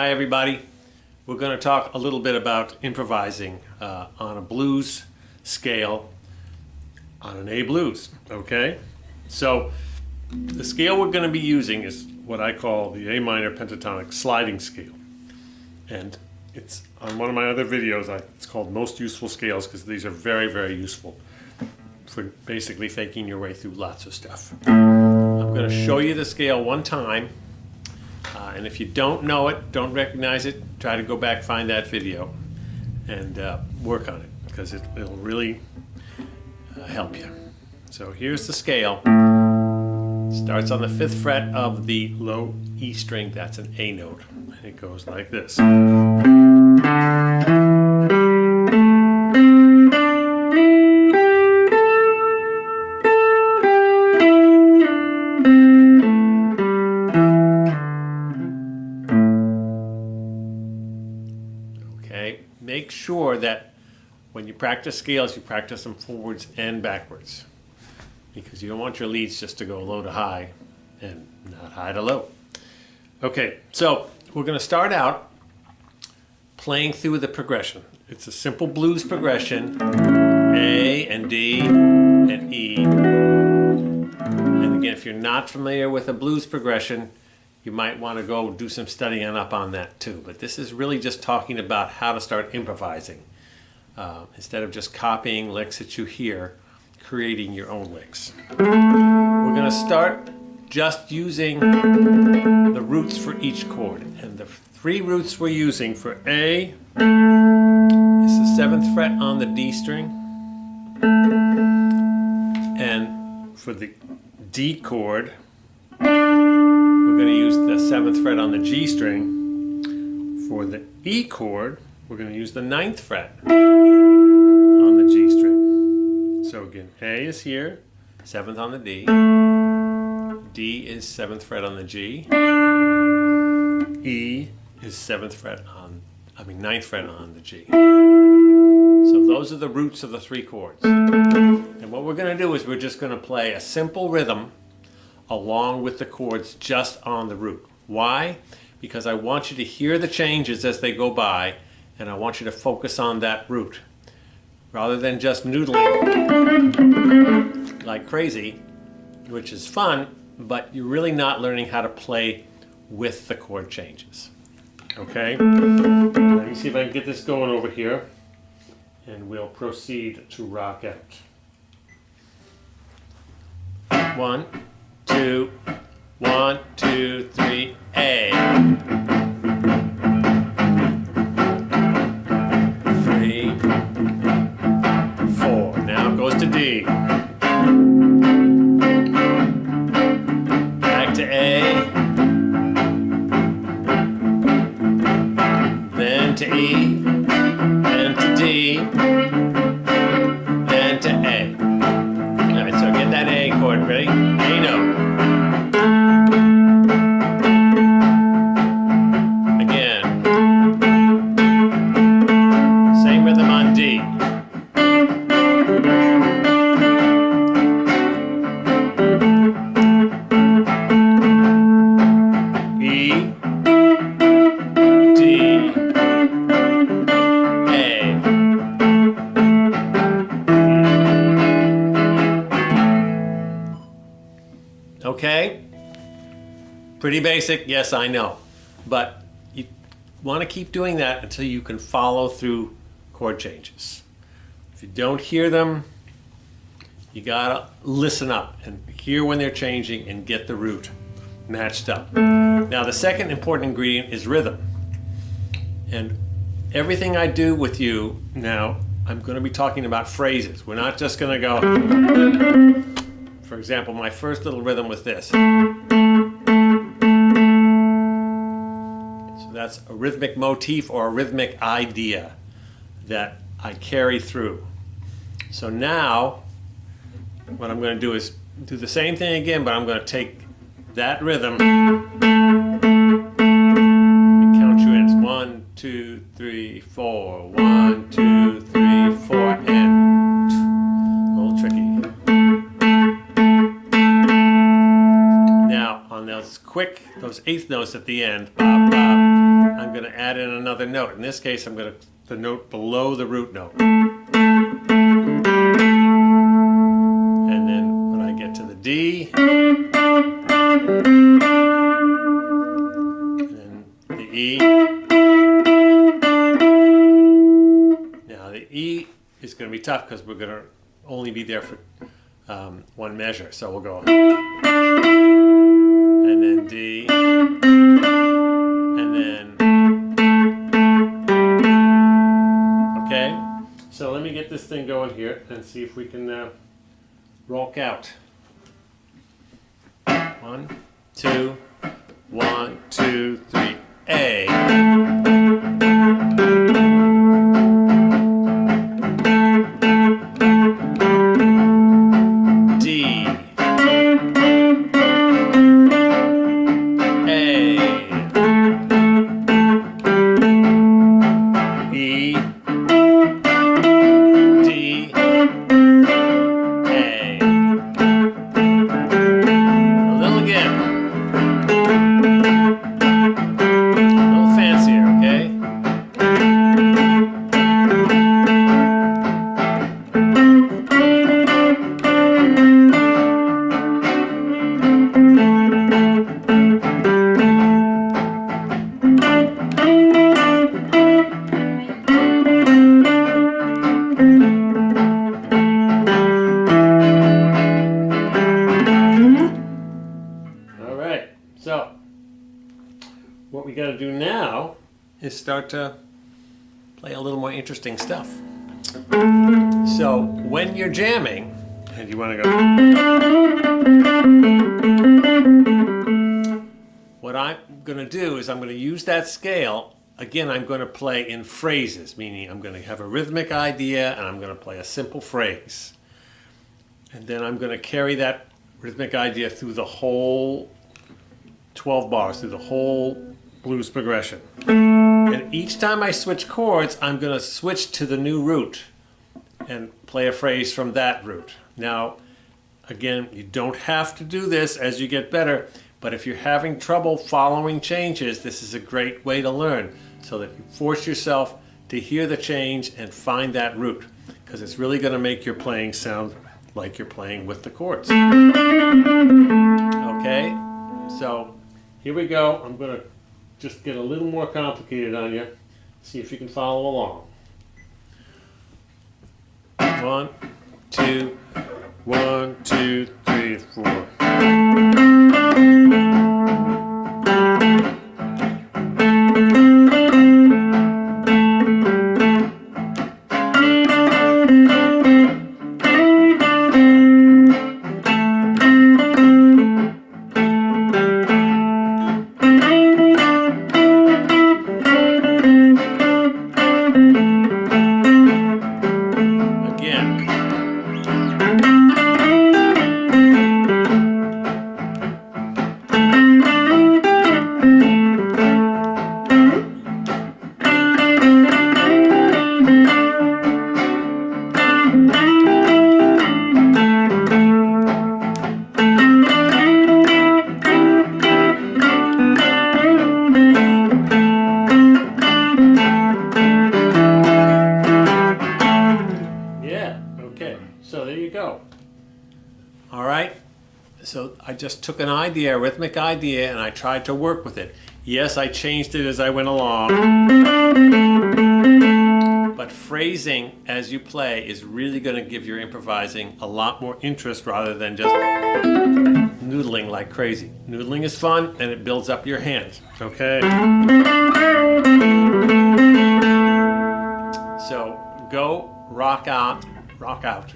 Hi everybody. We're going to talk a little bit about improvising on a blues scale on an A blues, okay? So the scale we're going to be using is what I call the A minor pentatonic sliding scale. And it's on one of my other videos, it's called Most Useful Scales, because these are very, very useful for basically faking your way through lots of stuff. I'm going to show you the scale one time. And if you don't know it, don't recognize it, try to go back, find that video, and work on it, because it'll really help you. So here's the scale. Starts on the 5th fret of the low E string, that's an A note, and it goes like this. Make sure that when you practice scales, you practice them forwards and backwards, because you don't want your leads just to go low to high and not high to low. Okay, so we're going to start out playing through the progression. It's a simple blues progression, A and D and E. And again, if you're not familiar with a blues progression, you might want to go do some studying up on that too. But this is really just talking about how to start improvising. Instead of just copying licks that you hear, creating your own licks. We're going to start just using the roots for each chord. And the 3 roots we're using for A is the 7th fret on the D string. And for the D chord, we're going to use the 7th fret on the G string. For the E chord, we're going to use the 9th fret on the G string. So again, A is here, 7th on the D. D is 7th fret on the G. E is 9th fret on the G. So those are the roots of the 3 chords. And what we're going to do is we're just going to play a simple rhythm along with the chords just on the root. Why? Because I want you to hear the changes as they go by, and I want you to focus on that root. Rather than just noodling like crazy, which is fun, but you're really not learning how to play with the chord changes. Okay? Let me see if I can get this going over here, and we'll proceed to rock out. 1, 2, 1, 2, 3, A. 3, 4. Now it goes to D. Back to A. Then to E. Then to D. Then to A. Alright, so get that A chord ready. A note. Okay? Pretty basic, yes, I know. But you want to keep doing that until you can follow through chord changes. If you don't hear them, you gotta listen up and hear when they're changing and get the root matched up. Now the second important ingredient is rhythm. And everything I do with you now, I'm going to be talking about phrases. We're not just going to go... For example, my first little rhythm was this. So that's a rhythmic motif or a rhythmic idea that I carry through. So now, what I'm going to do is do the same thing again, but I'm going to take that rhythm. Let me count you in. It's 1, 2, 3, 4. 1, 2, 3, 4, and a little tricky. Now on those quick, those eighth notes at the end, bop, bop, I'm going to add in another note. In this case, I'm going to the note below the root note. And then when I get to the D, and then the E. Now the E is going to be tough because we're going to only be there for one measure. So we'll go, and then D, and then, okay. So let me get this thing going here and see if we can rock out. 1, 2, 1, 2, 3, A. So, what we got to do now is start to play a little more interesting stuff. So, when you're jamming, and you want to go, what I'm going to do is I'm going to use that scale. Again, I'm going to play in phrases, meaning I'm going to have a rhythmic idea and I'm going to play a simple phrase. And then I'm going to carry that rhythmic idea through the whole 12 bars, through the whole blues progression. And each time I switch chords, I'm going to switch to the new root and play a phrase from that root. Now, again, you don't have to do this as you get better, but if you're having trouble following changes, this is a great way to learn, so that you force yourself to hear the change and find that root, because it's really going to make your playing sound like you're playing with the chords. Okay, so here we go. I'm going to just get a little more complicated on you. See if you can follow along. 1, 2, 1, 2, 3, 4. So there you go. All right. So I just took an idea, a rhythmic idea, and I tried to work with it. Yes, I changed it as I went along. But phrasing as you play is really going to give your improvising a lot more interest rather than just noodling like crazy. Noodling is fun and it builds up your hands. Okay? So go rock out. Rock out.